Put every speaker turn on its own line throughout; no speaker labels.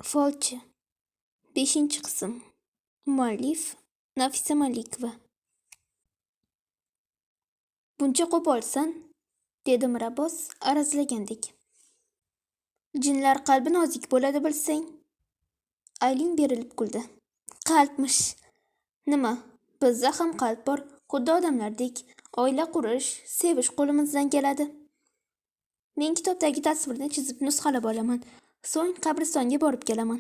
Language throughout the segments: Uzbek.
Folchi 5-qism. Muallif Nafisa Malikova. Buncha qo'polsan, dedi Mirabbos arazlagandek. Jinlar qalbi nozik bo'ladi bilsang. Aylin berilib kuldi. Qalbmish. Nima? Bizda ham qalb bor, xuddi odamlardek. Oila qurish, sevish qo'limizdan keladi. Men kitobdagi tasvirni chizib nusxalab olaman. So'ng qabristonga borib kelaman.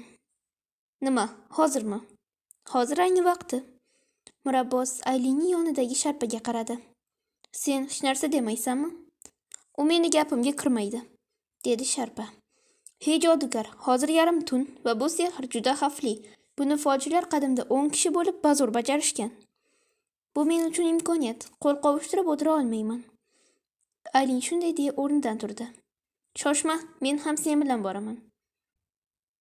Nima, hozirmi? Hozir ayni vaqti. Mirabbos Aylinning yonidagi sharpaga qaradi. Sen hech narsa demaysanmi? U meni gapimga kirmaydi, dedi sharpa. Hey jodugar, hozir yarim tun va bu sehr juda xavfli. Buni fojlar qadimda 10 kishi bo'lib bazo'r bajarishgan. Bu men uchun imkoniyat. Qo'l qovushtirib o'tira olmayman. Aylin shunday deya o'rnidan turdi. Shoshma, men ham sen bilan boraman.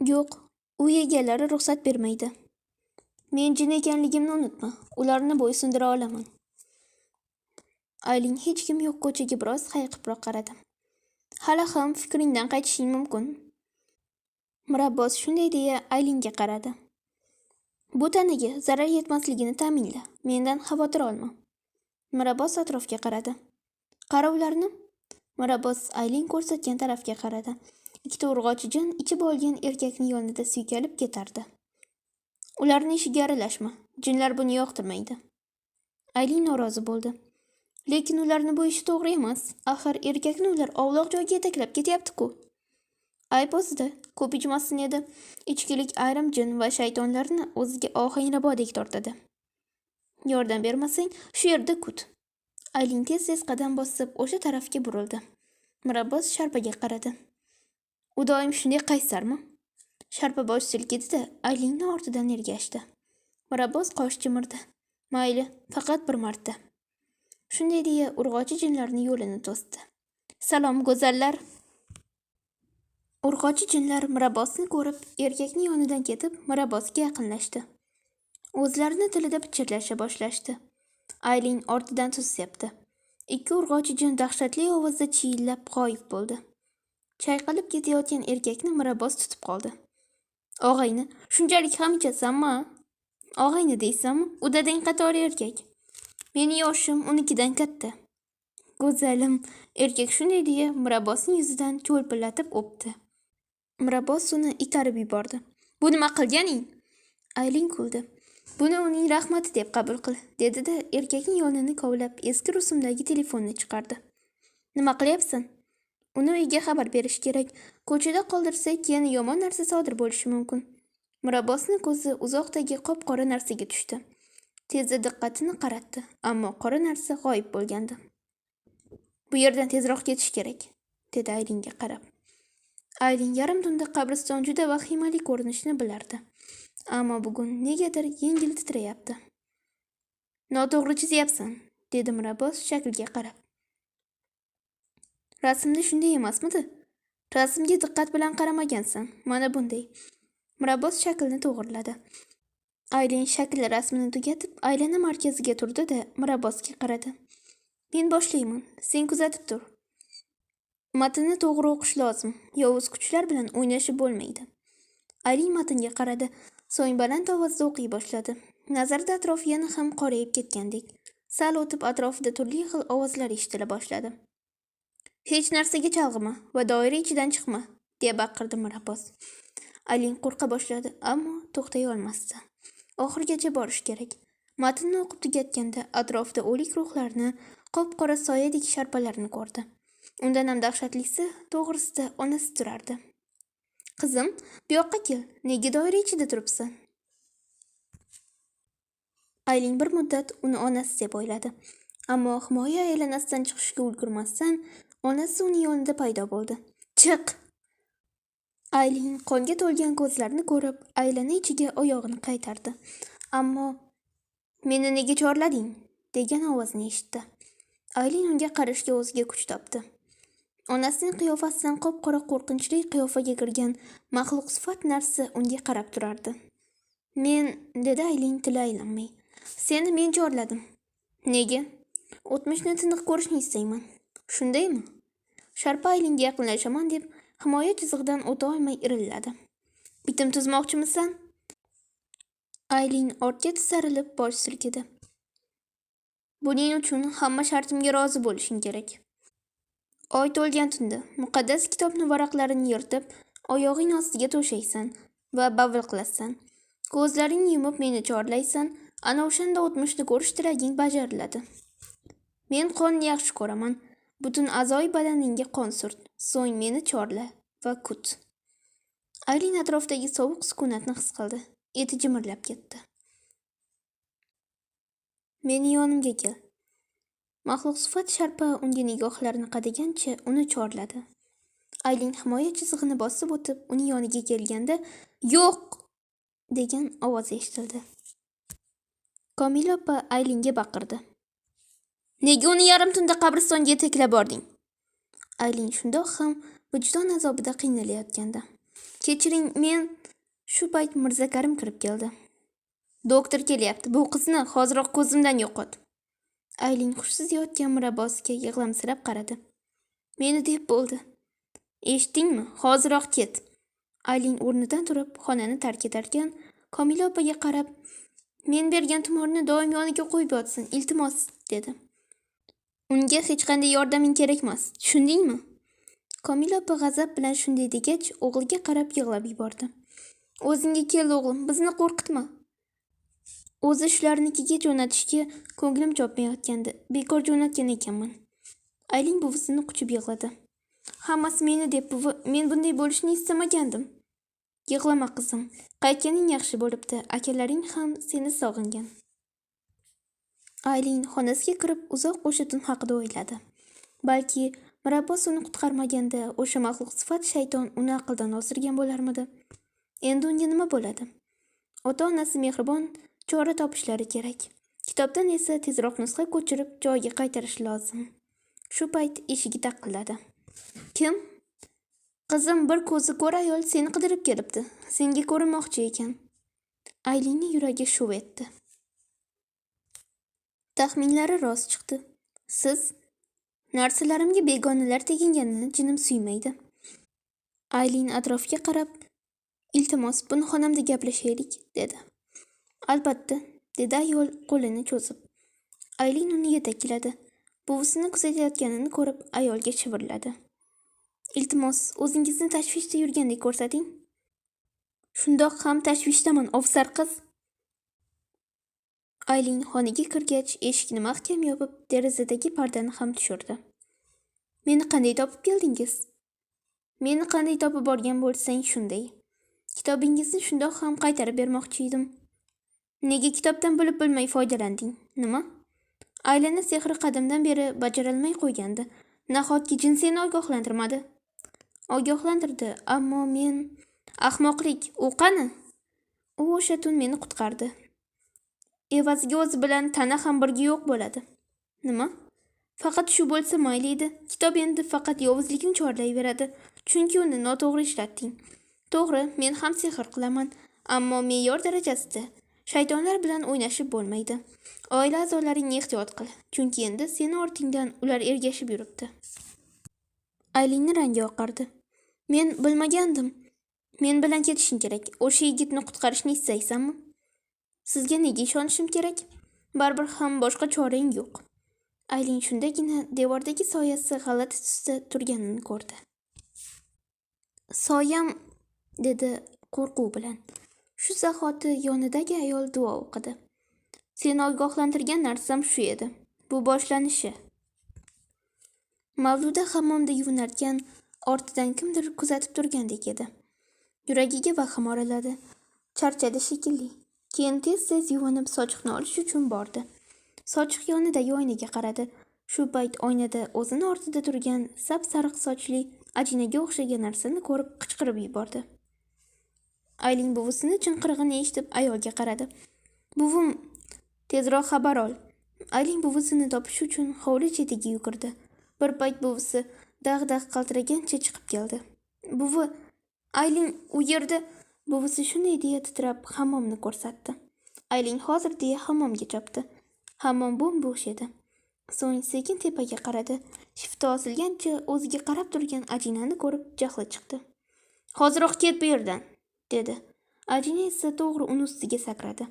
Yo'q, u egalari ruxsat bermaydi. Men jin ekanligimni unutma. Ularni bo'ysundira olaman. Aylin hech kim yo'q ko'chaga biroz hayiqibroq qaradi. Hali ham fikringdan qaytishing mumkin. Mirabbos shunday deya Aylinga qaradi. Bu tanaga zarar yetmasligini ta'minla. Mendan xavotir olma. Mirabbos atrofga qaradi. Qara ularni. Mirabbos Aylin ko'rsatgan tarafga qaradi. Ikkita urg'ochi jin ichib olgan erkakning yonida suykalib ketardi. Ularning ishiga aralashma. Jinlar buni yoqtirmaydi. Aylin norozi bo'ldi. Lekin ularni bu ishi to'g'ri emas. Axir erkakni ular ovloq joyga yetaklab ketyapti-ku. Ayb o'zida ko'p ichmasin edi. Ichkilik ayrim jin va shaytonlarni o'ziga ohangrabodek tortadi. Yordam bermasang, shu yerda kut. Aylin tez-tez qadam bosib o'sha tarafga burildi. Mirabbos sharpaga qaradi. U doim shunday qaysarmi? Sharpa bosh silkidi-da, Aylinning ortidan ergashdi. Mirabbos qosh chimirdi. Mayli, faqat bir marta. Shunday deya urg'ochi jinlarning yo'lini to'sdi. Salom go'zallar. Urg'ochi jinlar Mirabbosni ko'rib, erkakning yonidan ketib, Mirabbosga yaqinlashdi. O'zlarini tilida pichirlasha boshlashdi. Aylin ortidan to'syapti. Ikki urg'ochi jin dahshatli ovozda chiyillab g'oyib bo'ldi. Chayqalib ketayotgan erkakni Mirabbos tutib qoldi. Og'ayni, shunchalik ham ichasanmi? Og'ayni deysanmi? U dadang qatori erkak. Meni yoshim unikidan katta. Go'zalim, erkak shunday deya Mirabbosning yuzidan cho'lpillatib o'pdi. Mirabbos uni itarib yubordi. Bu nima qilganing? Aylin kuldi. Buni uning rahmati deb qabul qil, dedi-da erkakning yonini kovlab eski rusumdagi telefonni chiqardi. Nima qilyapsan? Uni uyga xabar berish kerak. Ko'chada qoldirsak, yana yomon narsa sodir bo'lishi mumkin. Mirabbosning ko'zi uzoqdagi qop-qora narsaga tushdi. Tezda diqqatini qaratdi, ammo qora narsa g'oyib bo'lgandi. Bu yerdan tezroq ketish kerak, dedi Aylinga qarab. Aylin yarim tunda qabriston juda vahimali ko'rinishini bilardi. Ammo bugun negadir yengil titrayapti. Noto'g'ri chizyapsan, dedi Mirabbos shakliga qarab. Rasmda shunday emasmidi? Rasmga diqqat bilan qaramagansan. Mana bunday. Mirabbos shaklni to'g'riladi. Aylin shakl rasmini tugatib, aylana markaziga turdi-da, Mirabbosga qaradi. Men boshlayman, sen kuzatib tur. Matnni to'g'ri o'qish lozim. Yovuz kuchlar bilan o'ynashib bo'lmaydi. Aylin matnga qaradi, so'ng baland ovozda o'qiy boshladi. Nazarida atrof yana ham qorayib ketgandek. Sal o'tib atrofida turli xil ovozlar eshitila boshladi. Hech narsaga chalg'ima va doira ichidan chiqma, deya baqirdi Mirabbos. Aylin qo'rqa boshladi, ammo to'xtay olmasdi. Oxirgacha borish kerak. Matnni o'qib tugatganda atrofda o'lik ruhlarni, qop-qora soyadek sharpalarni ko'rdi. Undan ham dahshatlisi, to'g'risida onasi turardi. Qizim, bu yoqqa kel. Nega doira ichida turibsan? Aylin bir muddat uni onasi deb o'yladi. Ammo himoya aylanasidan chiqishga ulgurmasdan, onasi uning yonida paydo bo'ldi. Chiq! Aylin qonga to'lgan ko'zlarini ko'rib, aylana ichiga oyog'ini qaytardi. Ammo meni nega chorlading? Degan ovozni eshitdi. Aylin unga qarashga o'ziga kuch topdi. Onasining qiyofasidan qop-qora qo'rqinchli qiyofaga kirgan maxluq sifat narsa unga qarab turardi. Men, dedi Aylin tili aylanmay. Seni men chorladim. Nega? O'tmishni tiniq ko'rishni istayman. Shundaymi? Sharpa Aylinga yaqinlashaman deb himoya chizig'idan o'ta olmay irilladi. Bitim tuzmoqchimisan? Aylin ortga tisarilib bosh silkidi. Buning uchun hamma shartimga rozi bo'lishing kerak. Oy to'lgan tunda muqaddas kitobni varaqlarini yirtib, oyog'ing ostiga to'shaysan va bavul qilasan. Ko'zlaringni yumib meni chorlaysan, ana o'shanda o'tmishni ko'rish tilaging bajariladi. Men qonni yaxshi ko'raman. Butun a'zoy badaningga qon surt, so'ng meni chorla va kut. Aylin atrofdagi sovuq sukunatni his qildi. Eti jimirlab ketdi. Meni yonimga kel. Maxluq sifat sharpa unga nigohlarini qadagancha uni chorladi. Aylin himoya chizig'ini bosib o'tib, uning yoniga kelganda, "Yo'q!" degan ovoz eshitildi. Komila opa Aylinga baqirdi. "Nega uni yarim tunda qabristonga yetaklab bording?" Aylin shundoq ham vijdon azobida qiynalayotgandi. "Kechiring, men..." Shu payt Mirza Karim kirib keldi. "Doktor kelyapti. Bu qizni hoziroq ko'zimdan yo'qot." Aylin hushsiz yotgan Mirabbosga yig'lamsirab qaradi. "Meni deb bo'ldi. Eshitdingmi? Hoziroq ket." Aylin o'rnidan turib xonani tark etarkan, Komila opaga qarab, "Men bergan tumorni doim yoniga qo'yib yotsin, iltimos", dedi. "Unga hech qanday yordaming kerak emas, tushundingmi?" Komila opa g'azab bilan shunday degach, o'g'liga qarab yig'lab yubordi. "O'zingga kel o'g'lim, bizni qo'rqitma." O'zi shularnikiga jo'natishga ko'nglim chopmayotgandi. Bekor jo'natgan ekanman. Aylin buvisini quchib yig'ladi. "Hammasi meni deb buvi, men bunday bo'lishni istamagandim." "Yig'lama qizim. Qaytganing yaxshi bo'libdi. Akalaring ham seni sog'ingan." Aylin xonasiga kirib uzoq o'sha tun haqida o'yladi. Balki Mirabbos uni qutqarmaganda o'sha maxluq sifat shayton uni aqldan ozdirgan bo'larmidi? Endi unga nima bo'ladi? Ota-onasi mehribon chora topishlari kerak. Kitobdan esa tezroq nusxa ko'chirib joyiga qaytarish lozim. Shu payt eshigi taqilladi. "Kim?" "Qizim, bir ko'zi ko'r ayol seni qidirib kelibdi. Senga ko'rinmoqchi ekan." Aylinning yuragi shuv etdi. Taxminlari rost chiqdi. "Siz..." "Narsalarimga begonalar teginganini jinim suymaydi." Aylin atrofiga qarab, "Iltimos, buni xonamda gaplashaylik", dedi. "Albatta", dedi ayol qo'lini cho'zib. Aylin uni yetakladi. Buvisini kuzatayotganini ko'rib, ayolga shivirladi. "Iltimos, o'zingizni tashvishda yurgandek ko'rsating." "Shundoq ham tashvishdaman, ofisar qiz." Aylin xonaga kirgach, eshikni mahkam yopib, derazadagi pardani ham tushirdi. "Meni qanday topib keldingiz?" "Meni qanday topib borgan bo'lsang shunday. Kitobingizni shundoq ham qaytarib bermoqchi edim." "Nega kitobdan bilib bilmay foydalanding? Nima?" "Aylana sehri qadimdan beri bajarilmay qo'ygandi. Nahotki jin seni ogohlantirmadi?" "Ogohlantirdi, ammo men..." "Ahmoqlik, u qani?" "U o'sha tun meni qutqardi. Evaziga o'zi bilan tana ham birga yo'q bo'ladi." "Nima? Faqat shu bo'lsa mayli edi. Kitob endi faqat yovuzlikni chorlayveradi, chunki uni noto'g'ri ishlatding." "To'g'ri, men ham sehr qilaman, ammo me'yor darajasida. Shaytonlar bilan o'ynashib bo'lmaydi. Oila a'zolaringni ehtiyot qil, chunki endi seni ortingdan ular ergashib yuribdi." Aylinning rangi oqardi. "Men bilmagandim. Men bilan ketishing kerak. O'sha yigitni qutqarishni istaysanmi?" "Sizga nega ishonishim kerak? Baribir ham boshqa chorang yo'q." Aylin shundagina devordagi soyasi g'alati tusda turganini ko'rdi. "Soyam..." dedi qo'rquv bilan. Shu zahoti yonidagi ayol duo o'qidi. "Seni ogohlantirgan narsam shu edi. Bu boshlanishi." Mavluda hammomda yuvinarkan, ortidan kimdir kuzatib turgandek edi. Yuragiga vahim oraladi. Charchadi shekilli. Keyin tez-tez yuvinib sochiqni olish uchun bordi. Sochiq yonidagi oynaga qaradi. Shu payt oynada o'zini ortida turgan sap-sariq sochli ajinaga o'xshagan narsani ko'rib qichqirib yubordi. Aylin buvisini chinqirig'ini eshitib ayolga qaradi. "Buvim, tezroq xabar ol." Aylin buvisini topish uchun hovli chetiga yugurdi. Bir payt buvisi dag'-dag' qaltiragancha chiqib keldi. "Buvi, Aylin u yerda..." Buvisi shunday deya titrab hammomni ko'rsatdi. Aylin hozir deya hammomga chopdi. Hammom bo'm-bo'sh edi. So'ng sekin tepaga qaradi. Shifta osilgancha o'ziga qarab turgan ajinani ko'rib jahli chiqdi. "Hoziroq ket bu yerdan." dedi. Ajina esa to'g'ri uni ustiga sakradi.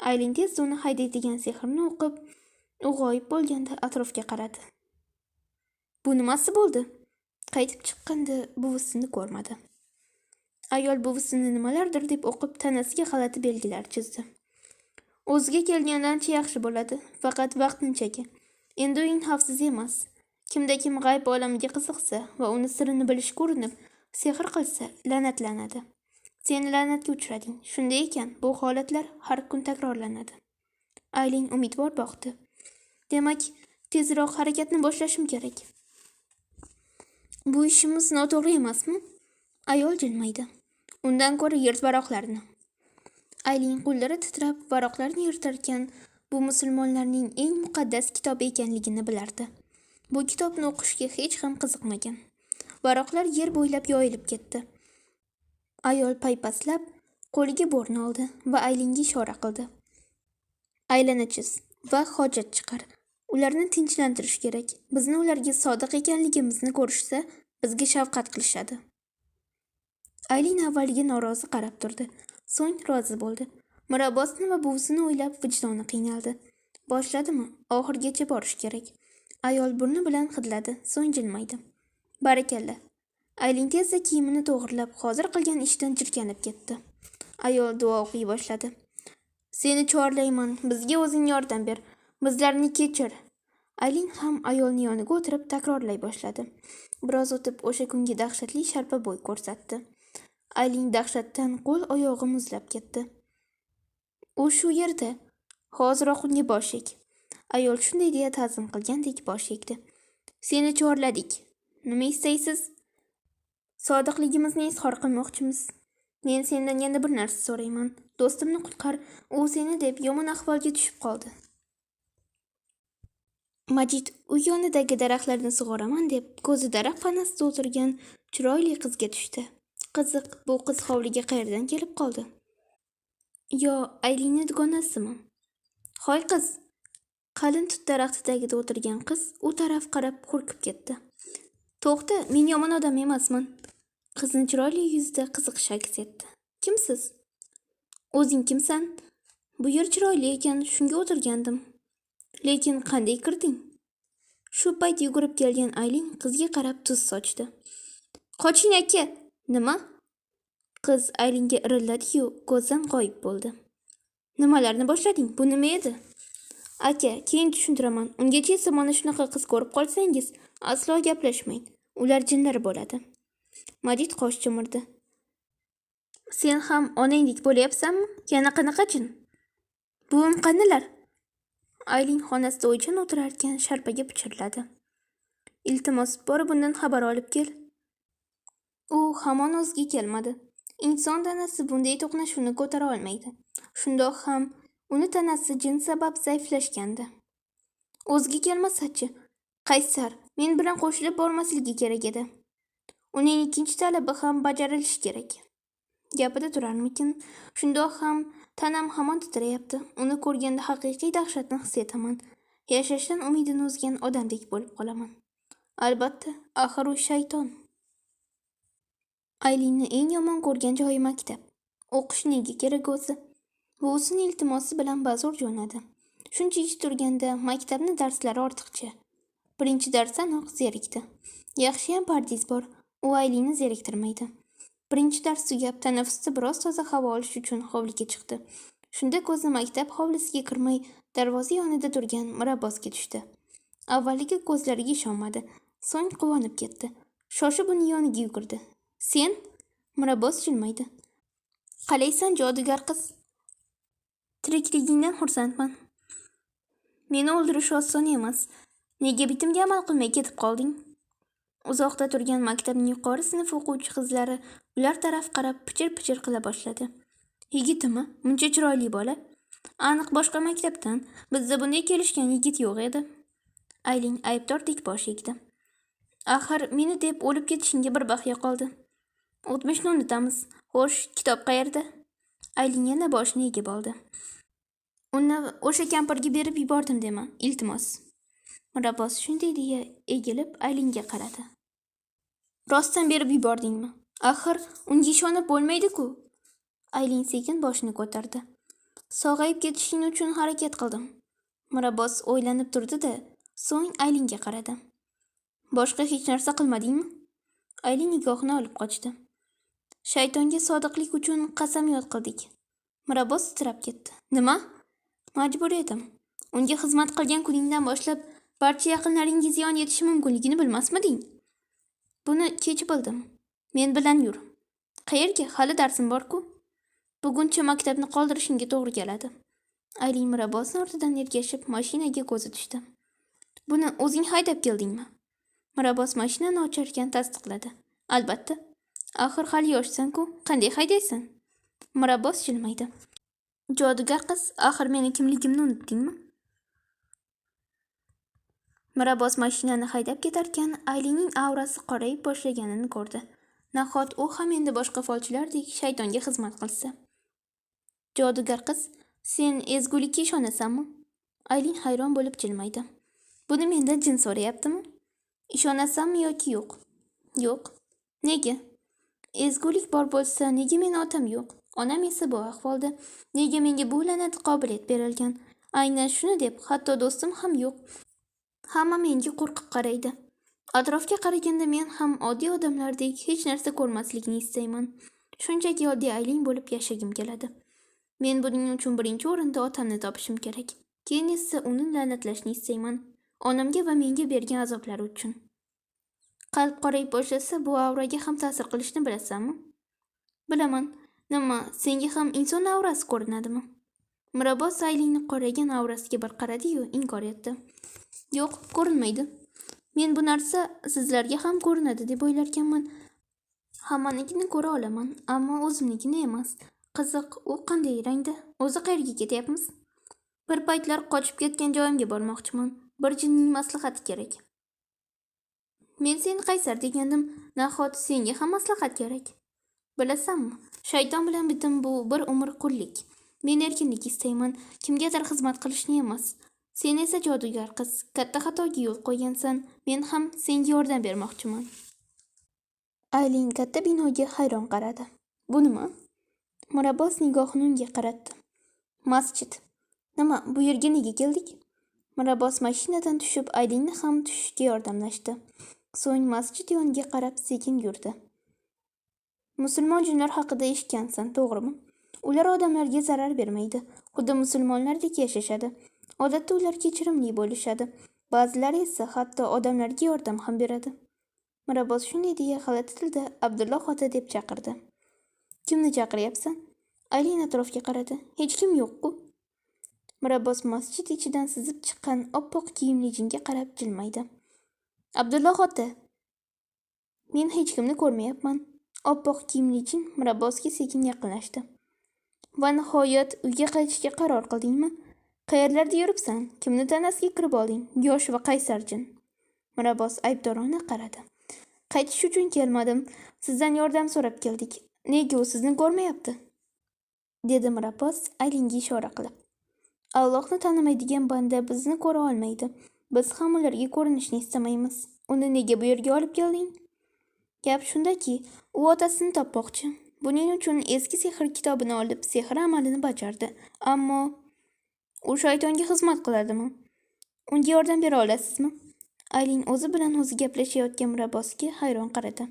Aylin tezda uni haydaydigan sehrni o'qib, u g'oyib bo'lganda atrofga qaradi. Bu nimasi bo'ldi? Qaytib chiqqanda buvisini ko'rmadi. Ayol buvisini nimalardir deb o'qib, tanasiga g'alati belgilar chizdi. O'ziga kelgandancha yaxshi bo'ladi, faqat vaqtinchaki. Endi uning xavfsiz emas. Kimda kim g'ayb olamiga qiziqsa va uni sirini bilishga urinib, sehr qilsa, la'natlanadi. Sen la'natga uchrading. Shunday ekan, bu holatlar har kun takrorlanadi. Aylin umidvor boqdi. Demak, tezroq harakatni boshlashim kerak. Bu ishimiz noto'g'ri emasmi? Ayol jilmaydi. Undan ko'ra yirt varoqlarni. Aylin qo'llari titrab varoqlarni yirtarkan, bu musulmonlarning eng muqaddas kitobi ekanligini bilardi. Bu kitobni o'qishga hech ham qiziqmagan. Varoqlar yer bo'ylab yoyilib ketdi. Ayol paypaslab qo'liga bo'rni oldi va Aylinga ishora qildi. Aylana chiz va hojat chiqar. Ularni tinchlantirish kerak. Bizni ularga sodiq ekanligimizni ko'rishsa, bizga shafqat qilishadi. Aylin avvaliga norozi qarab turdi. So'ng rozi bo'ldi. Mirabosni va buvisini o'ylab vijdoni qiynaldi. Boshladimi? Oxirgacha borish kerak. Ayol burni bilan hidladi, so'ng jilmaydi. Barakalla. Aylin tezda kiyimini to'g'rilab, hozir qilgan ishdan jirkanib ketdi. Ayol duo o'qiy boshladi. Seni chorlayman, bizga o'zing yordam ber. Bizlarni kechir. Aylin ham ayolning yoniga o'tirib takrorlay boshladi. Biroz o'tib o'sha kungi dahshatli sharpa bo'y ko'rsatdi. Aylin dahshatdan qo'l-oyog'i muzlab ketdi. U shu yerda. Hoziroq unga bosh eg. Ayol shunday deya ta'zim qilgandek bosh egdi. Seni chorladik. Nima istaysiz? Sodiqligimizni izhor qilmoqchimiz. Men sendan yana bir narsa so'rayman. Do'stimni qutqar, u seni deb yomon ahvolga tushib qoldi. Majid uy yonidagi daraxtlarni sug'oraman deb ko'zi daraxt panasida o'tirgan chiroyli qizga tushdi. Qiziq, bu qiz hovliga qayerdan kelib qoldi? Yo, Aylinning dugonasimi? Hoy qiz. Qalin tut daraxti tagida o'tirgan qiz u taraf qarab hurkib ketdi. To'xta, men yomon odam emasman. Qizning chiroyli yuzida qiziqish aks etdi. Kimsiz? O'zing kimsan? Bu yer chiroyli ekan, shunga o'tirgandim. Lekin qanday kirding? Shu payt yugurib kelgan Aylin qizga qarab tuz sochdi. Qoching aka. Nima? Qiz Aylinga irilladi-yu, ko'zdan g'oyib bo'ldi. Nimalarni boshlading? Bu nima edi? Aka, keyin tushuntiraman. Ungacha esa mana shunaqa qiz ko'rib qolsangiz, aslo gaplashmang. Ular jinlar bo'ladi. Majid qosh chimirdi. Sen ham onangdek bo'layapsanmi? Yana qanaqa jin? Buvim qanilar? Aylin xonasida o'ychan o'tirarkan sharpaga pichirladi. Iltimos, borib bundan xabar olib kel. U hamon o'ziga kelmadi. Inson tanasi bunday to'qnashuvni ko'tara olmaydi. Shundoq ham uni tanasi jin sabab zaiflashgandi. O'ziga kelmasa-chi? Qaysar, men bilan qo'shilib bormasligi kerak edi. Uning ikkinchi talabi ham bajarilishi kerak. Gapida turarmikin? Shundoq ham tanam hamon titrayapti. Uni ko'rganda haqiqiy dahshatni his etaman. Yashashdan umidini uzgan odamdek bo'lib qolaman. Albatta, axir u shayton. Aylinni eng yomon ko'rgan joyi maktab. O'qish nega kerak o'zi? Buvisining iltimosi bilan bazo'r jo'nadi. Shuncha ish turganda maktabni darslari ortiqcha. Birinchi darsdanoq zerikdi. Yaxshiyam pardiz bor. U Aylinni zeriktirmaydi. Birinchi dars tugab, tanaffusda biroz toza havo olish uchun hovliga chiqdi. Shunda ko'zi maktab hovlisiga kirmay, darvoza yonida turgan Mirabbosga tushdi. Avvaliga ko'zlariga ishonmadi, so'ng quvonib ketdi. Shoshib uning yoniga yugurdi. Sen? Mirabbos jilmaydi. Qalaysan, jodugar qiz? Tirikligingdan xursandman. Meni o'ldirish oson emas. Nega bitimga amal qilmay ketib qolding? Uzoqda turgan maktabning yuqori sinf o'quvchi qizlari ular taraf qarab pichir-pichir qila boshladi. Yigitimi? Muncha chiroyli bola. Aniq boshqa maktabdan. Bizda bunday kelishgan yigit yo'q edi. Aylin aybdordek bosh egdi. Axir meni deb o'lib ketishingga bir baxya qoldi. O'tmishni unutamiz. Xo'sh, kitob qayerda? Aylin yana boshini egib oldi. Uni o'sha kampirga berib yubordim dema, iltimos. Mirabbos shunday deya egilib Aylinga qaradi. Rostdan berib yubordingmi? Axir unga ishonib bo'lmaydi-ku. Aylin sekin boshini ko'tardi. Sog'ayib ketishing uchun harakat qildim. Mirabbos o'ylanib turdi-da, so'ng Aylinga qaradi. Boshqa hech narsa qilmadingmi? Aylin nigohini olib qochdi. Shaytonga sodiqlik uchun qasamyod qildik. Mirabbos titrab ketdi. Nima? Majburiyatim. Unga xizmat qilgan kuningdan boshlab barcha yaqinlaringiz yon yetishi mumkinligini bilmasmiding? Buni kech bildim. Men bilan yur. Qayerga? Hali darsim bor-ku. Buguncha maktabni qoldirishingga to'g'ri keladi. Aylin Mirabbosning ortidan ergashib mashinaga ko'zi tushdi. Buni o'zing haydab keldingmi? Mirabbos mashinani ocharkan tasdiqladi. Albatta. Axir hali yoshsan-ku, qanday haydaysan? Mirabbos jilmaydi. Jodugar qiz, axir meni kimligimni unutdingmi? Mirabbos mashinani haydab ketarkan, Aylinning aurasi qorayib boshlaganini ko'rdi. Nahot u ham endi boshqa folchilardek shaytonga xizmat qilsa. Jodugar qiz, sen ezgulikka ishonasanmi? Aylin hayron bo'lib jilmaydi. Buni mendan jin so'rayaptimi? Ishonasanmi yoki yo'q? Yo'q. Nega? Ezgulik bor bo'lsa, nega meni otam yo'q? Onam esa bu ahvolda. Nega menga bu la'nat qobiliyat berilgan? Aynan shuni deb, hatto do'stim ham yo'q. Hamma menga qo'rqib qaraydi. Atrofga qaraganda men ham oddiy odamlardek hech narsa ko'rmaslikni istayman. Shunchaki oddiy Aylin bo'lib yashagim keladi. Men buning uchun birinchi o'rinda otamni topishim kerak. Keyin esa uni la'natlashni istayman. Onamga va menga bergan azoblari uchun. Qalb qorayib boshlasa, bu auraga ham ta'sir qilishni bilasanmi? Bilaman. Nima, senga ham inson aurasi ko'rinadimi? Mirabbos Aylinning qoragan aurasiga bir qaradi-yu, inkor etdi. Yo'q, ko'rinmaydi. Men bu narsa sizlarga ham ko'rinadi deb o'ylarkanman. Hammanikini ko'ra olaman, ammo o'zimnikini emas. Qiziq, u qanday rangda? O'zi qayerga ketyapmiz? Bir paytlar qochib ketgan joyimga bormoqchiman. Bir jinning maslahati kerak. Men seni qaysar degandim, nahot senga ham maslahat kerak. Bilasanmi, shayton bilan bitim bu bir umr qullik. Men erkinlik istayman, kimgadir xizmat qilishni emas. Sen esa jodugar qiz, katta xatoga yo'l qo'ygansan. Men ham senga yordam bermoqchiman. Aylin katta binoga hayron qaradi. Bu nima? Mirabbos nigohini unga qaratdi. Masjid. Nima, bu yerga nega keldik? Mirabbos mashinadan tushib, Aylinni ham tushishga yordamlashdi. So'ng masjid yoniga qarab sekin yurdi. Musulmon jinlar haqida eshitgansan, to'g'rimi? Ular odamlarga zarar bermaydi. Xuddi musulmonlardek yashashadi. Odatda ular kechirimli bo'lishadi. Ba'zilari esa hatto odamlarga yordam ham beradi. Mirabbos shunday deya g'alati tilda Abdulloh ota deb chaqirdi. Kimni chaqiryapsan? Aylin atrofga qaradi. Hech kim yo'q-ku. Mirabbos masjid ichidan sizib chiqqan oppoq kiyimli jinga qarab jilmaydi. Abdulloh ota. Men hech kimni ko'rmayapman. Oppoq kiyimli jin Mirabbosga sekin yaqinlashdi. Va nihoyat uyga qaytishga qaror qildingmi? Qayerlarda yuribsan? Kimni tanasiga kirib olding? Yosh va qaysar jin. Mirabbos aybdorona qaradi. Qaytish uchun kelmadim. Sizdan yordam so'rab keldik. Nega u sizni ko'rmayapti? Dedi Mirabbos Aylinga ishora qilib. Allohni tanimaydigan banda bizni ko'ra olmaydi. Biz ham ularga ko'rinishni istamaymiz. Uni nega bu yerga olib kelding? Gap shundaki, u otasini topmoqchi. Buning uchun eski sehr kitobini olib sehr amalini bajardi. Ammo u shaytonga xizmat qiladimi? Unga yordam bera olasizmi? Aylin o'zi bilan o'zi gaplashayotgan Mirabbosga hayron qaradi.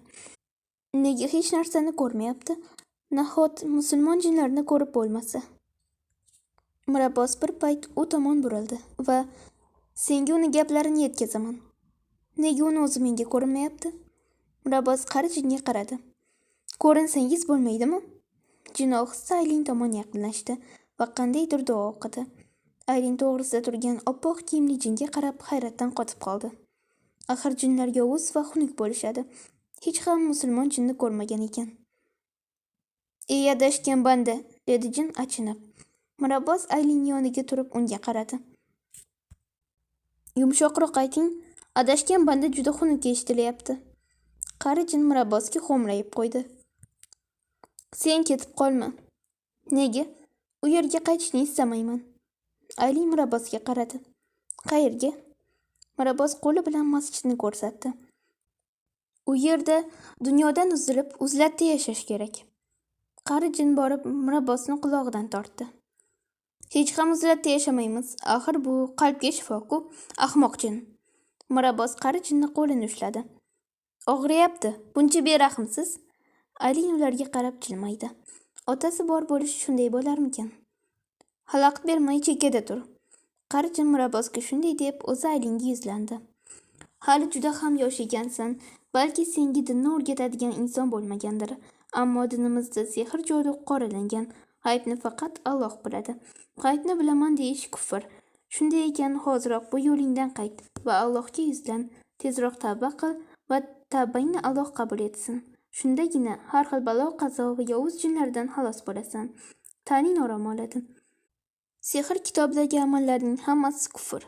Nega hech narsani ko'rmayapti? Nahot musulmon jinlarni ko'rib bo'lmasa? Mirabbos bir payt u tomon burildi va senga uni gaplarini yetkazaman. Nega uni o'zi menga ko'rinmayapti? Mirabbos qari jinga qaradi. Ko'rinsangiz bo'lmaydimi? Jin ohista Aylin tomon yaqinlashdi va qandaydir duo o'qidi. Aylin to'g'risida turgan oppoq kiyimli jinga qarab hayratdan qotib qoldi. Axir jinlar yovuz va xunuk bo'lishadi. Hech ham musulmon jinni ko'rmagan ekan. Ey adashgan banda, dedi jin achinib. Mirabbos Aylin yoniga turib unga qaradi. Yumshoqroq ayting, adashgan banda juda xunuk eshitilyapti. Qari jin Mirabbosga xo'mrayib qo'ydi. Sen ketib qolma. Nega? U yerga qaytishni istamayman. Aylin Mirabbosga qaradi. Qayerga? Mirabbos qo'li bilan masjidni ko'rsatdi. U yerda dunyodan uzilib, uzlatda yashash kerak. Qari jin borib Mirabbosni qulog'idan tortdi. Hech ham uzlatda yashamaymiz. Axir bu qalbga shifo-ku, ahmoq jin. Mirabbos qari jinni qo'lini ushladi. Og'riyapti, buncha berahmsiz. Aylin ularga qarab jilmaydi. Otasi bor bo'lishi shunday bo'larmikan? Xalaqit bermay chekkada tur. Qari jin Mirabbosga shunday deb o'zi Aylinga yuzlandi. Hali juda ham yosh ekansan, balki senga dinni o'rgatadigan inson bo'lmagandir. Ammo dinimizda sehr jodu qoralangan. G'aybni faqat Alloh biladi. G'aybni bilaman deyish kufr. Shunday ekan, hoziroq bu yo'lingdan qayt va Allohga yuzlan. Tezroq tavba qil va tavbangni Alloh qabul etsin. Shundagina har xil balo qazo va yovuz jinlardan xalos bo'lasan. Taning orom oladi. Sehr kitobidagi amallarning hammasi kufr.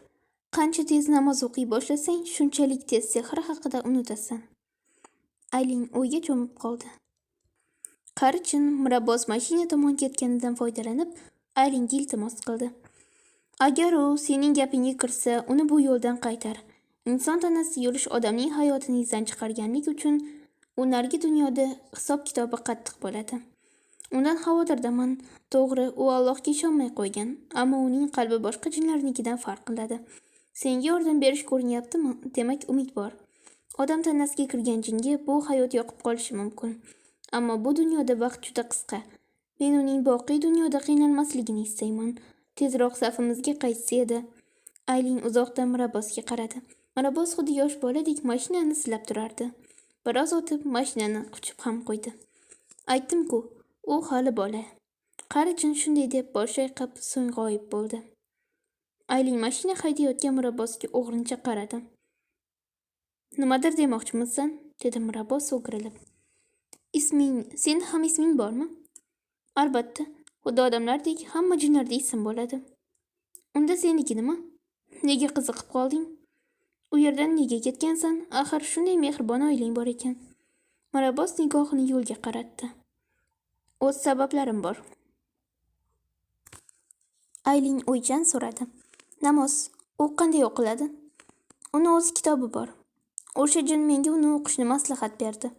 Qancha tez namoz o'qiy boshlasang, shunchalik tez sehr haqida unutasan. Aylin o'yga cho'mib qoldi. Qari jin Mirabbos mashina tomon ketganidan foydalanib, Aylinga iltimos qildi. Agar u sening gapingga kirsa, uni bu yo'ldan qaytar. Inson tanasida yurish odamning hayotini izdan chiqarganlik uchun u narigi dunyoda hisob-kitobi qattiq bo'ladi. Undan xavotirdaman. To'g'ri, u Allohga ishonmay qo'ygan, ammo uning qalbi boshqa jinlarnikidan farq qiladi. Senga yordam berish ko'rinyaptimi? Demak, umid bor. Odam tanasiga kirgan jinga bu hayot yoqib qolishi mumkin. Ammo bu dunyoda vaqt juda qisqa. Men uning boqiy dunyoda qiynalmasligini istayman. Tezroq safimizga qaytsa edi. Aylin uzoqdan Mirabbosga qaradi. Mirabbos xuddi yosh boladek mashinani silab turardi. Biroz o'tib mashinani quchib ham qo'ydi. Aytdim-ku, u hali bola. Qari jin shunday deb bosh chayqab so'ng g'oyib bo'ldi. Aylin mashina haydayotgan Mirabbosga o'g'rincha qaradi. Nimadir demoqchimisan? Dedi Mirabbos o'girilib. Sen ham isming bormi? Albatta, xuddi odamlardek hamma jinlarda ism bo'ladi. Unda seniki nima? Nega qiziqib qolding? U yerdan nega ketgansan? Axir shunday mehribon oilang bor ekan. Mirabbos nigohini yo'lga qaratdi. O'z sabablarim bor. Aylin o'ychan so'radi. Namoz, u qanday o'qiladi? Uni o'z kitobi bor. O'sha jin menga uni o'qishni maslahat berdi.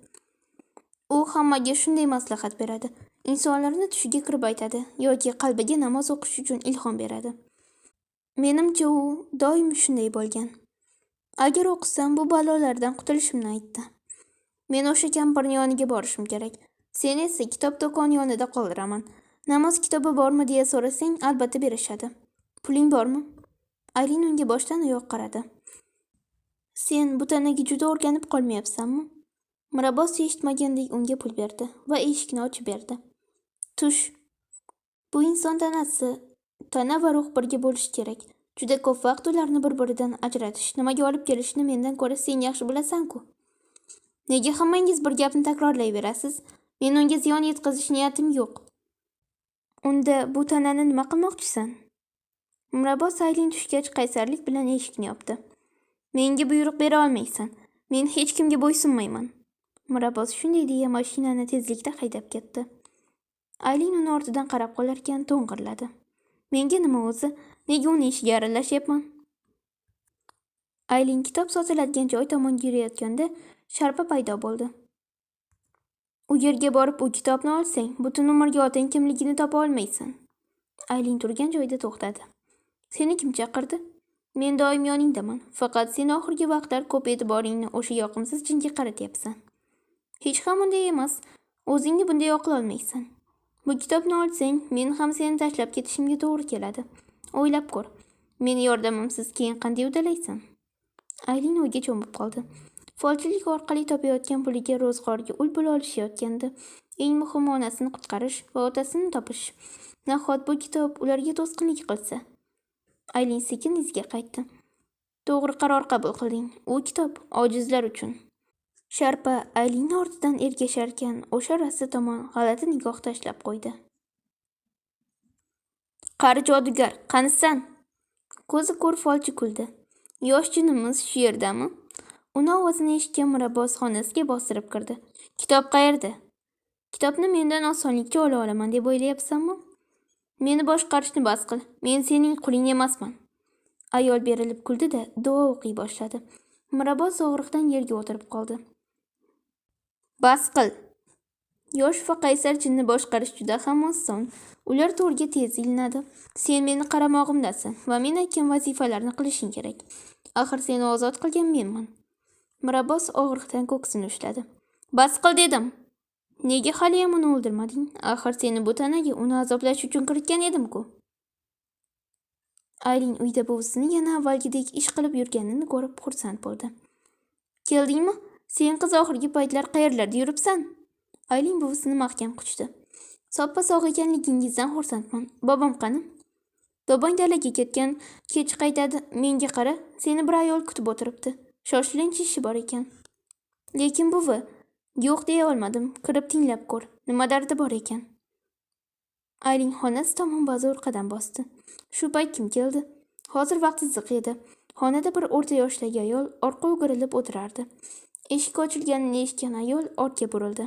U hammaga shunday maslahat beradi. Insonlarni tushiga kirib aytadi yoki qalbiga namoz o'qish uchun ilhom beradi. Menimcha u doim shunday bo'lgan. Agar o'qisam bu balolardan qutulishimni aytdi. Men o'sha kampirning yoniga borishim kerak. Sen esa kitob do'koni yonida qoldiraman. Namoz kitobi bormi deya so'rasang, albatta berishadi. Puling bormi? Aylin unga boshdan oyoq qaradi. Sen bu tanaga juda o'rganib qolmayapsanmi? Mirabbos eshitmagandek unga pul berdi va eshikni ochib berdi. Tush. Bu inson tanasi, tana va ruh birga bo'lishi kerak. Juda ko'p vaqt ularni bir-biridan ajratish, nimaga olib kelishni mendan ko'ra sen yaxshi bilasan-ku. Nega hammangiz bir gapni takrorlayverasiz? Men unga ziyon yetkazish niyatim yo'q. Unda bu tanani nima qilmoqchisan? Mirabbos Aylin tushgach qaysarlik bilan eshikni yopdi. Menga buyruq bera olmaysan. Men hech kimga bo'ysunmayman. Mirabbos shunday deya mashinani tezlikda haydab ketdi. Aylin uni ortidan qarab qolarkan to'ng'irladi. Menga nima o'zi? Nega uni ishiga aralashyapman? Aylin kitob sotiladigan joy tomon yurayotganda sharpa paydo bo'ldi. U yerga borib u kitobni olsang, butun umrga otang kimligini topa olmaysan. Aylin turgan joyda to'xtadi. Seni kim chaqirdi? Men doim yoningdaman. Faqat sen oxirgi vaqtlar ko'p e'tiboringni o'sha yoqimsiz jinga qaratyapsan. Hech ham unday emas. O'zingni bunday oqla olmaysan. Bu kitobni olsang, men ham seni tashlab ketishimga to'g'ri keladi. O'ylab ko'r. Meni yordamimsiz keyin qanday uddalaysan? Aylin o'yga cho'mib qoldi. Folchilik orqali topayotgan puliga ro'zg'orga ul pul olishayotgandi. Eng muhimi onasini qutqarish va otasini topish. Nahot bu kitob ularga to'sqinlik qilsa? Aylin sekin iziga qaytdi. To'g'ri qaror qabul qilding. U kitob ojizlar uchun. Sharpa Aylinning ortidan ergasharkan, o'sha rasta tomon g'alati nigoh tashlab qo'ydi. Qari jodugar, qanisan? Ko'zi ko'r folchi kuldi. Yosh jinimiz shu yerdami? Uni ovozini eshitgan Mirabbos xonasiga bostirib kirdi. Kitob qayerda? Kitobni mendan osonlikcha ola olaman deb o'ylayapsanmi? Meni boshqarishni bas qil. Men sening quling emasman. Ayol berilib kuldi-da, duo o'qiy boshladi. Mirabbos og'riqdan yerga o'tirib qoldi. Bas qil. Yosh va qaysar jinni boshqarish juda ham oson. Ular to'rga tez ilinadi. Sen meni qaramog'imdasan va men aytgan vazifalarni qilishing kerak. Axir seni ozod qilgan menman. Mirabos og'riqdan ko'ksini ushladi. Bas qil dedim. Nega haliyam uni o'ldirmading? Axir seni bu tanaga uni azoblash uchun kiritgan edim-ku. Aylin uyda buvisini yana avvalgidek ish qilib yurganini ko'rib xursand bo'ldi. Keldingmi? Sen qiz oxirgi paytlar qayerlarda yuribsan? Aylin buvisini mahkam quchdi. Soppa-sog' ekanligingizdan xursandman. Bobom qani? Dobong dalaga ketgan, kech qaytadi. Menga qara, seni bir ayol kutib o'tiribdi. Shoshilinch ishi bor ekan. Lekin buvi, yo'q deya olmadim. Kirib tinglab ko'r. Nima dardi bor ekan? Aylin xonasi tomon ba'zor qadam bosdi. Shu payt kim keldi? Hozir vaqti ziq edi. Xonada bir o'rta yoshdagi ayol orqa o'girilib o'tirardi. Eshik ochilganini eshitgan ayol ortga burildi.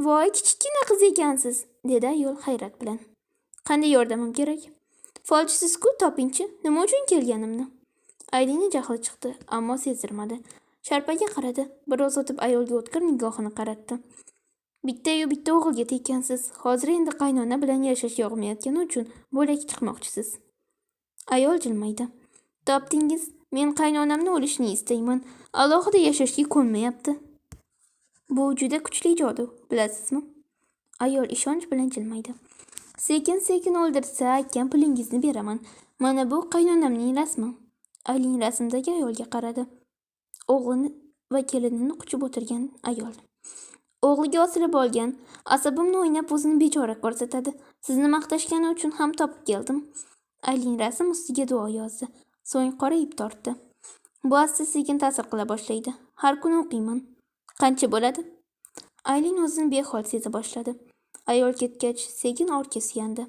Voy, kichkina qiz ekansiz, dedi ayol hayrat bilan. Qanday yordamim kerak? Folchisiz-ku, topingchi, nima uchun kelganimni? Aylinning jahli chiqdi, ammo sezdirmadi. Sharpaga qaradi. Biroz o'tib ayolga o'tkir nigohini qaratdi. Bitta-yu bitta o'g'ilga tekkansiz. Hozir endi qaynona bilan yashash yoqmayotgani uchun bo'lak chiqmoqchisiz. Ayol jilmaydi. Topdingiz, men qaynonamni o'lishini istayman. Alohida yashashga ko'nmayapti. Bu juda kuchli jodu, bilasizmi? Ayol ishonch bilan jilmaydi. Sekin-sekin o'ldirsa, aytgan pulingizni beraman. Mana bu qaynonamning rasmi. Aylin rasmdagi ayolga qaradi. O'g'lini va kelinini quchib o'tirgan ayol. O'g'liga osilib olgan, asabimni o'ynab o'zini bechora ko'rsatadi. Sizni maqtashgani uchun ham topib keldim. Aylin rasm ustiga duo yozdi. So'ng qora ip tortdi. Bu asta-sekin ta'sir qila boshlaydi. Har kuni o'qiyman. Qancha bo'ladi? Aylin o'zini behol seza boshladi. Ayol ketgach, sekin ortga suyandi.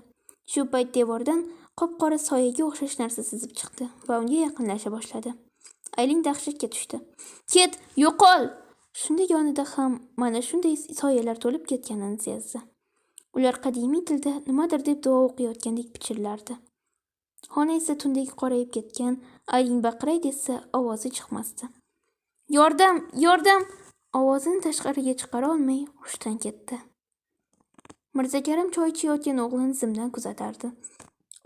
Shu payt devordan qop-qora soyaga o'xshash narsa sizib chiqdi va unga yaqinlasha boshladi. Aylin dahshatga tushdi. Ket, yo'qol! Shunda yonida ham mana shunday soyalar to'lib ketganini sezdi. Ular qadimiy tilda nimadir deb duo o'qiyotgandek pichirlardi. Xona esa tundek qorayib ketgan. Aylin baqiray desa ovozi chiqmasdi. Yordam, yordam! Ovozini tashqariga chiqara olmay hushdan ketdi. Mirzakarim choy ichayotgan o'g'lini zimdan kuzatardi.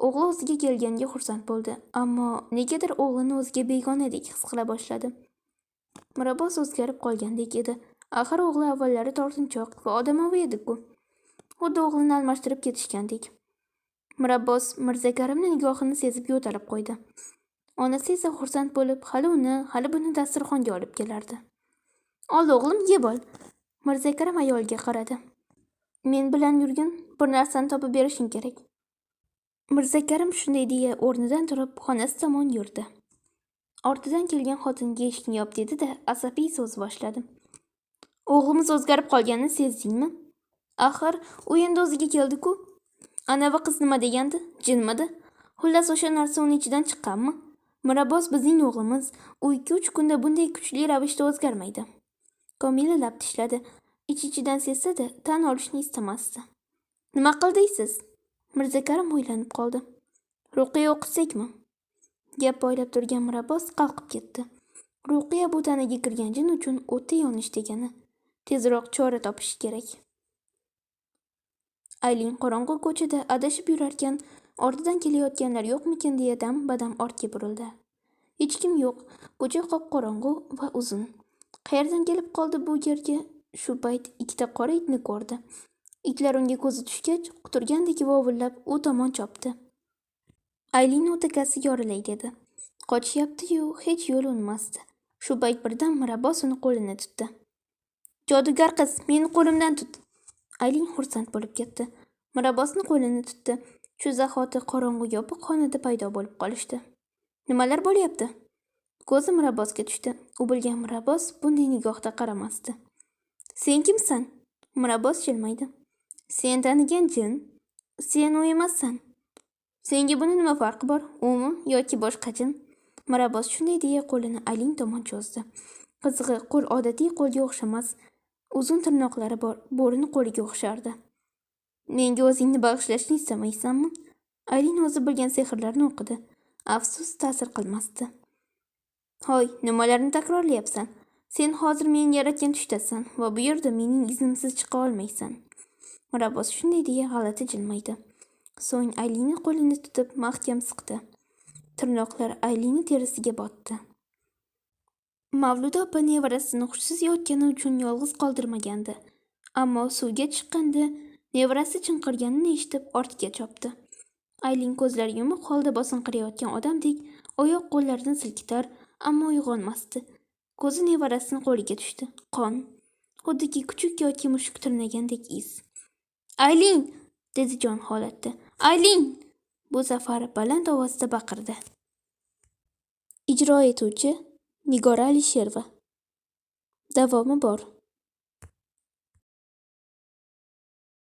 O'g'li o'ziga kelganiga xursand bo'ldi, ammo negadir o'g'lini o'ziga begonadek his qila boshladi. Mirabos o'zgarib qolgandek edi. Axir o'g'li avvallari tortinchoq va odamovi edi-ku. Xuddi o'g'lini almashtirib ketishgandek. Mirabos Mirzakarimning nigohini sezib yo'talib qo'ydi. Onasi esa xursand bo'lib, hali buni dasturxonga olib kelardi. Ol o'g'lim, yeb ol. Mirzakarim ayolga qaradi. Men bilan yurgin, bir narsani topib berishing kerak. Mirzakarim shunday deya o'rnidan turib xonasi tomon yurdi. Ortidan kelgan xotinga eshikni yop dedi-da, asabiy so'z boshladi. O'g'limiz o'zgarib qolganini sezdingmi? Axir, u endi o'ziga keldi-ku. Anavi qiz nima degandi? Jinmidi? Xullas o'sha narsa uning ichidan chiqqanmi? Mirabos bizning o'g'limiz, u 2-3 kunda bunday kuchli ravishda o'zgarmaydi. Komila lab tishladi. Ich-ichidan sezsa-da, tan olishni istamasdi. Nima qildingiz? Mirzakarim o'ylanib qoldi. Ruqiya o'qirsakmi? Gap poylab turgan Mirabos qalqib ketdi. Ruqiya bu tanaga kirgan jin uchun o'tda yonish degani. Tezroq chora topish kerak. Aylin qorong'u ko'chada adashib yurarkan, ortidan kelayotganlar yo'qmikin deya dam-badam ortga burildi. Hech kim yo'q. Ko'cha qop-qorong'u va uzun. Qayerdan kelib qoldi bu yerga? Shu payt ikkita qora itni ko'rdi. Itlar unga ko'zi tushgach, quturgandek vovullab u tomon chopdi. Aylin o'takasi yorilay dedi. Qochyapti-yu, hech yo'l unmasdi. Shu payt birdan Mirabos uni qo'lini tutdi. Jodugar qiz, meni qo'limdan tut. Aylin xursand bo'lib ketdi. Mirabosni qo'lini tutdi. Shu zahoti qorong'u yopiq xonada paydo bo'lib qolishdi. Nimalar bo'lyapti? Ko'zi Mirabosga tushdi. U bilgan Mirabos bunday nigohda qaramasdi. Sen kimsan? Mirabos jilmaydi. Sen tanigan jin. Sen u emassan. Senga buni nima farqi bor? Umi yoki boshqa jin? Mirabos shunday deya qo'lini Aylin tomon cho'zdi. Qizig'i, qo'l odatiy qo'lga o'xshamas. Uzun tirnoqlari bor, bo'rini qo'liga o'xshardi. Menga o'zingni bag'ishlashni istamaysanmi? Aylin o'zi bilgan sehrlarni o'qidi. Afsus, ta'sir qilmasdi. Hoy, nimalarni takrorlayapsan? Sen hozir meni yaratgan tushdasan va bu yerda mening iznimsiz chiqa olmaysan. Mirabbos shunday deya g'alati jilmaydi. So'ng Aylini qo'lini tutib mahkam siqdi. Tirnoqlar Aylini terisiga botdi. Mavluda opa nevarasini hushsiz yotgani uchun yolg'iz qoldirmagandi. Ammo suvga chiqqanda nevarasi chinqirganini eshitib ortga chopdi. Aylin ko'zlari yumuq holda bosinqirayotgan odamdek oyoq qo'llarini silkitar, ammo uyg'onmasdi. Ko'zi nevarasining qo'liga tushdi. Qon, xuddiki kuchuk yoki mushuk tirnagandek iz. "Aylin!" dedi jon holatda. "Aylin!" Bu safar baland ovozda baqirdi. Ijro etuvchi Nigora Alisherova. Davomi bor.